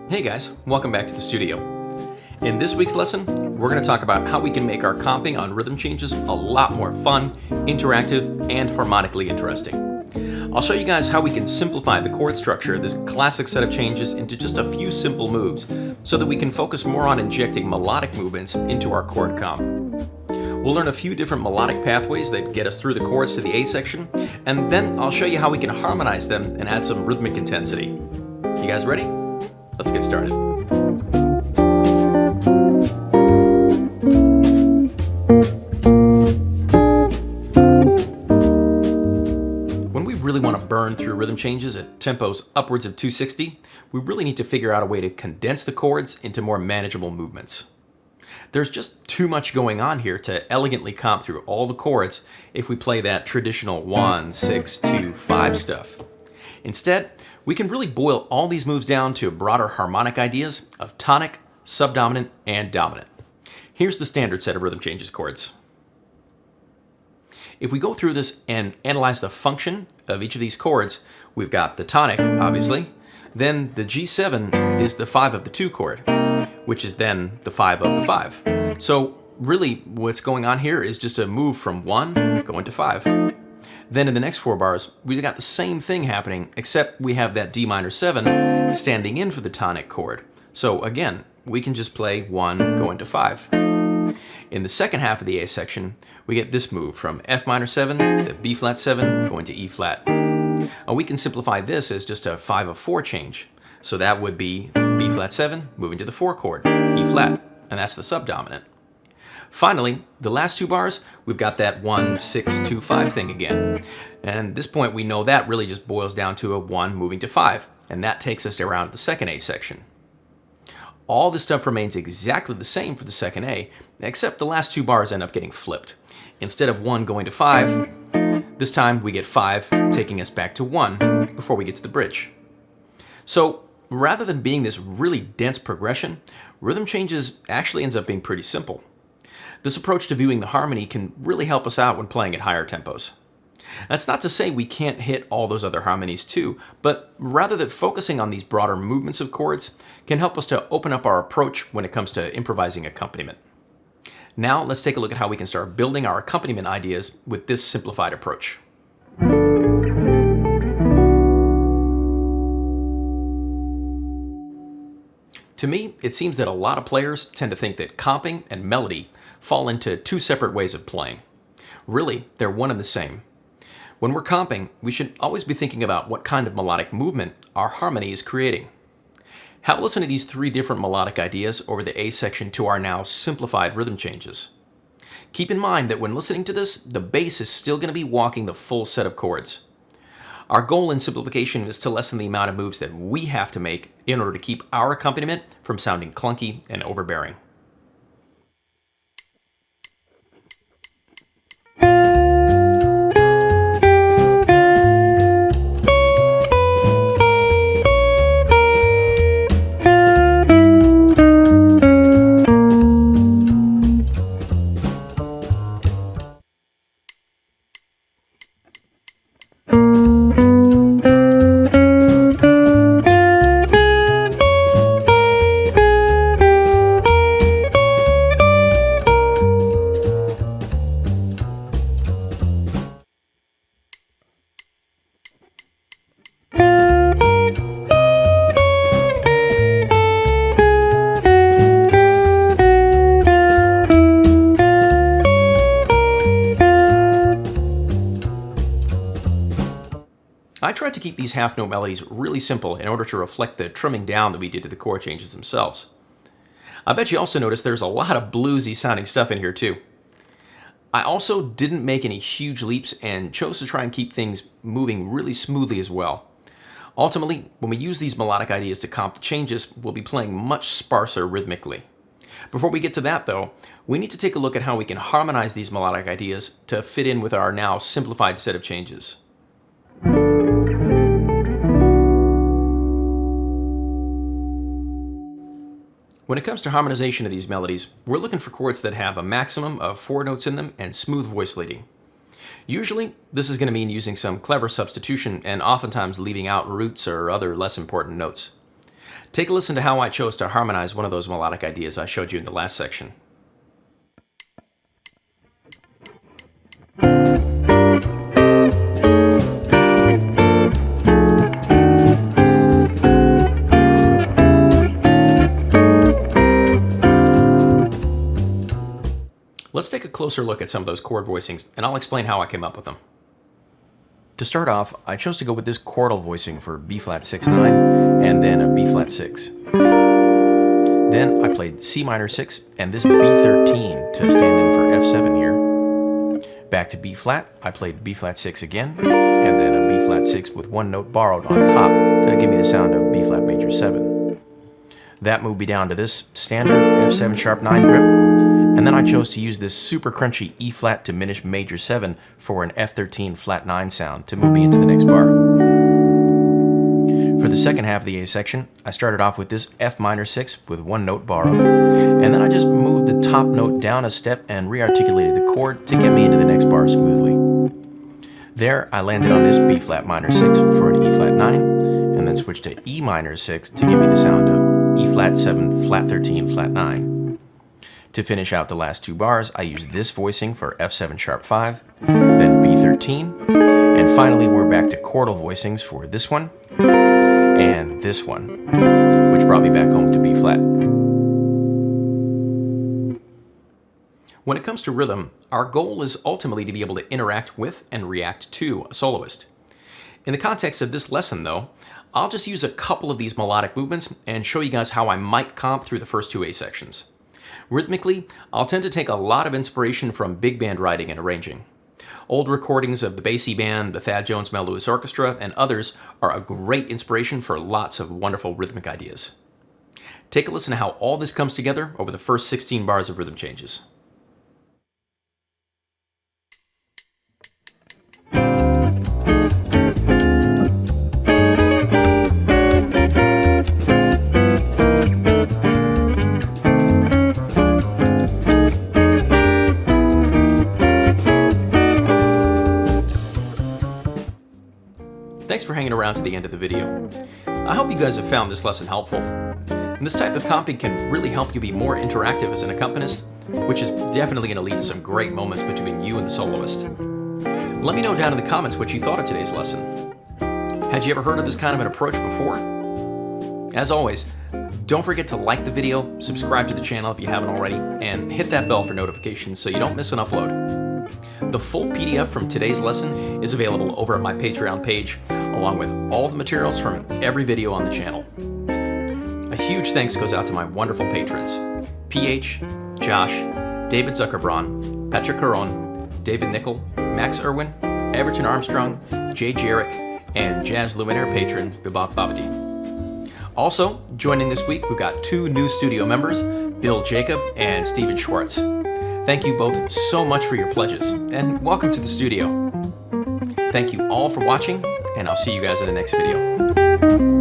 Hey guys, welcome back to the studio. In this week's lesson, we're going to talk about how we can make our comping on rhythm changes a lot more fun, interactive, and harmonically interesting. I'll show you guys how we can simplify the chord structure of this classic set of changes into just a few simple moves so that we can focus more on injecting melodic movements into our chord comp. We'll learn a few different melodic pathways that get us through the chords to the A section, and then I'll show you how we can harmonize them and add some rhythmic intensity. You guys ready? Let's get started. When we really want to burn through rhythm changes at tempos upwards of 260, we really need to figure out a way to condense the chords into more manageable movements. There's just too much going on here to elegantly comp through all the chords if we play that traditional 1, 6, 2, 5 stuff. Instead, we can really boil all these moves down to broader harmonic ideas of tonic, subdominant, and dominant. Here's the standard set of rhythm changes chords. If we go through this and analyze the function of each of these chords, we've got the tonic, obviously, then the G7 is the 5 of the 2 chord, which is then the 5 of the 5. So really what's going on here is just a move from 1 going to 5. Then in the next 4 bars, we've got the same thing happening, except we have that D minor 7 standing in for the tonic chord. So again, we can just play 1 going to 5. In the second half of the A section, we get this move from F minor 7 to B flat 7 going to E flat. We can simplify this as just a 5 of 4 change. So that would be B flat 7 moving to the 4 chord, E flat, and that's the subdominant. Finally, the last 2 bars, we've got that 1, 6, 2, 5 thing again. And at this point, we know that really just boils down to a 1 moving to 5, and that takes us around the second A section. All this stuff remains exactly the same for the second A, except the last 2 bars end up getting flipped. Instead of 1 going to 5, this time we get 5 taking us back to 1 before we get to the bridge. So rather than being this really dense progression, rhythm changes actually ends up being pretty simple. This approach to viewing the harmony can really help us out when playing at higher tempos. That's not to say we can't hit all those other harmonies too, but rather that focusing on these broader movements of chords can help us to open up our approach when it comes to improvising accompaniment. Now let's take a look at how we can start building our accompaniment ideas with this simplified approach. To me, it seems that a lot of players tend to think that comping and melody fall into 2 separate ways of playing. Really, they're one and the same. When we're comping, we should always be thinking about what kind of melodic movement our harmony is creating. Have a listen to these 3 different melodic ideas over the A section to our now simplified rhythm changes. Keep in mind that when listening to this, the bass is still going to be walking the full set of chords. Our goal in simplification is to lessen the amount of moves that we have to make in order to keep our accompaniment from sounding clunky and overbearing. I tried to keep these half-note melodies really simple in order to reflect the trimming down that we did to the chord changes themselves. I bet you also noticed there's a lot of bluesy sounding stuff in here too. I also didn't make any huge leaps and chose to try and keep things moving really smoothly as well. Ultimately, when we use these melodic ideas to comp the changes, we'll be playing much sparser rhythmically. Before we get to that though, we need to take a look at how we can harmonize these melodic ideas to fit in with our now simplified set of changes. When it comes to harmonization of these melodies, we're looking for chords that have a maximum of 4 notes in them and smooth voice leading. Usually, this is going to mean using some clever substitution and oftentimes leaving out roots or other less important notes. Take a listen to how I chose to harmonize one of those melodic ideas I showed you in the last section. Let's take a closer look at some of those chord voicings, and I'll explain how I came up with them. To start off, I chose to go with this chordal voicing for B flat 6-9 and then a B flat 6. Then I played C minor 6 and this B13 to stand in for F7 here. Back to B flat, I played B flat 6 again, and then a B flat 6 with one note borrowed on top to give me the sound of B flat major 7. That moved me down to this standard F7 sharp 9 grip, and then I chose to use this super crunchy E flat diminished major 7 for an F13 flat 9 sound to move me into the next bar. For the second half of the A section, I started off with this F minor 6 with one note borrowed, and then I just moved the top note down a step and re-articulated the chord to get me into the next bar smoothly. There, I landed on this B flat minor 6 for an E flat 9, and then switched to E minor 6 to give me the sound of E flat 7 flat 13 flat 9. To finish out the last two bars, I used this voicing for F7 sharp 5, then B13, and finally we're back to chordal voicings for this one and this one, which brought me back home to B flat. When it comes to rhythm, our goal is ultimately to be able to interact with and react to a soloist. In the context of this lesson though, I'll just use a couple of these melodic movements and show you guys how I might comp through the first two A sections. Rhythmically, I'll tend to take a lot of inspiration from big band writing and arranging. Old recordings of the Basie Band, the Thad Jones Mel Lewis Orchestra, and others are a great inspiration for lots of wonderful rhythmic ideas. Take a listen to how all this comes together over the first 16 bars of rhythm changes. Thanks for hanging around to the end of the video. I hope you guys have found this lesson helpful. And this type of comping can really help you be more interactive as an accompanist, which is definitely going to lead to some great moments between you and the soloist. Let me know down in the comments what you thought of today's lesson. Had you ever heard of this kind of an approach before? As always, don't forget to like the video, subscribe to the channel if you haven't already, and hit that bell for notifications so you don't miss an upload. The full PDF from today's lesson is available over at my Patreon page, along with all the materials from every video on the channel. A huge thanks goes out to my wonderful patrons: PH, Josh, David Zuckerbraun, Petra Caron, David Nickel, Max Irwin, Everton Armstrong, Jay Jarek, and Jazz Luminaire patron Bibop Babadi. Also, joining this week, we've got two new studio members, Bill Jacob and Steven Schwartz. Thank you both so much for your pledges, and welcome to the studio. Thank you all for watching, and I'll see you guys in the next video.